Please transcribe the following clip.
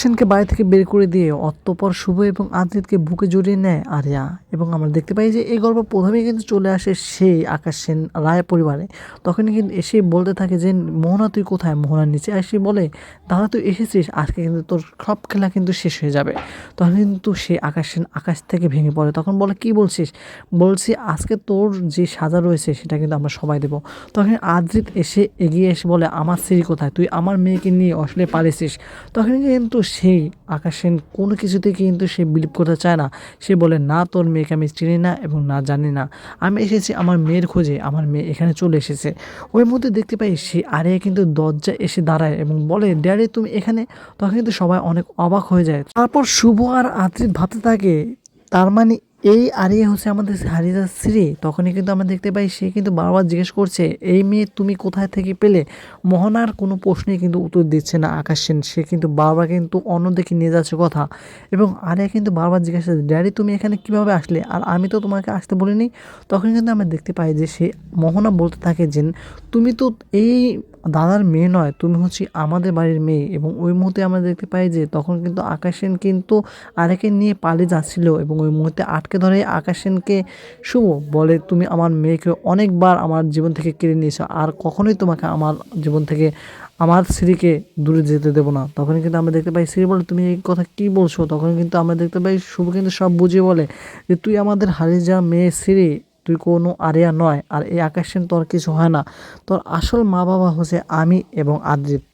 সেনকে বাড়ি থেকে বের করে দিয়ে অতঃপর শুভ এবং আদ্রিতকে বুকে জড়িয়ে নেয় আরিয়া। এবং আমরা দেখতে পাই যে এই গল্প প্রথমেই কিন্তু চলে আসে সেই আকাশ সেন রায় পরিবারে। তখনই কিন্তু এসে বলতে থাকে যে মোহনা তুই কোথায়? মোহনার নিচে এসে বলে দাদা তুই এসেছিস, আজকে কিন্তু তোর সব খেলা কিন্তু শেষ হয়ে যাবে। তখন কিন্তু সে আকাশ সেন আকাশ থেকে ভেঙে পড়ে। তখন বলে কি বলছিস? বলছি আজকে তোর যে সাজা রয়েছে সেটা কিন্তু আমরা সবাই দেবো। তখন আদ্রিত এসে এগিয়ে এসে বলে আমার স্ত্রী কোথায়? তুই আমার মেয়েকে নিয়ে আসলে পালিয়েছিস। তখন কিন্তু সেই আকাশ সেন কোনো কিছুতেই কিন্তু সে বিলিভ করতে চায় না। সে বলে না তোর মেয়েকে আমি চিনি না এবং না জানি না, আমি এসেছি আমার মেয়ের খোঁজে, আমার মেয়ে এখানে চলে এসেছে। ওই মধ্যে দেখতে পাই সে আরিয়া কিন্তু দরজা এসে দাঁড়ায় এবং বলে ড্যাডি তুমি এখানে। তখন কিন্তু সবাই অনেক অবাক হয়ে যায়। তারপর শুভ আর আদ্রিত ভাবতে থাকে তার মানে এই আরিয়া হচ্ছে আমাদের হারিদার স্ত্রী। তখনই কিন্তু আমরা দেখতে পাই সে কিন্তু বারবার জিজ্ঞেস করছে এই মেয়ে তুমি কোথায় থেকে পেলে। মোহনার কোনো প্রশ্নে কিন্তু উত্তর দিচ্ছে না আকাশ সেন। সে কিন্তু বারবার কিন্তু অন্যদিকে নিয়ে যাচ্ছে কথা। এবং আরিয়া কিন্তু বারবার জিজ্ঞাসা ড্যাডি তুমি এখানে কিভাবে আসলে, আর আমি তো তোমাকে আসতে বলিনি। তখন কিন্তু আমরা দেখতে পাই যে সে মোহনা বলতে থাকে যে তুমি তো এই দাদার মেয়ে নয়, তুমি হচ্ছে আমাদের বাড়ির মেয়ে। এবং ওই মুহূর্তে আমরা দেখতে পাই যে তখন কিন্তু আকাশ সেন কিন্তু আরেকে নিয়ে পালিয়ে যাচ্ছিল এবং ওই মুহূর্তে আটকে ধরে আকাশ সেনকে শুভ বলে তুমি আমার মেয়েকে অনেকবার আমার জীবন থেকে কেড়ে নিয়েছো, আর কখনোই তোমাকে আমার জীবন থেকে আমার স্ত্রীকে দূরে যেতে দেবো না। তখন কিন্তু আমরা দেখতে পাই স্ত্রী বলে তুমি এই কথা কি বলছো। তখন কিন্তু আমরা দেখতে পাই শুভ কিন্তু সব বুঝিয়ে বলে যে তুই আমাদের হারিয়ে যাওয়া মেয়ে স্ত্রী, তুই কোনো আরিয়া নয়, আর এই আকাশ সেন তোর কিছু হয় না। তোর আসল মা বাবা হচ্ছে আমি এবং আদ্রিত।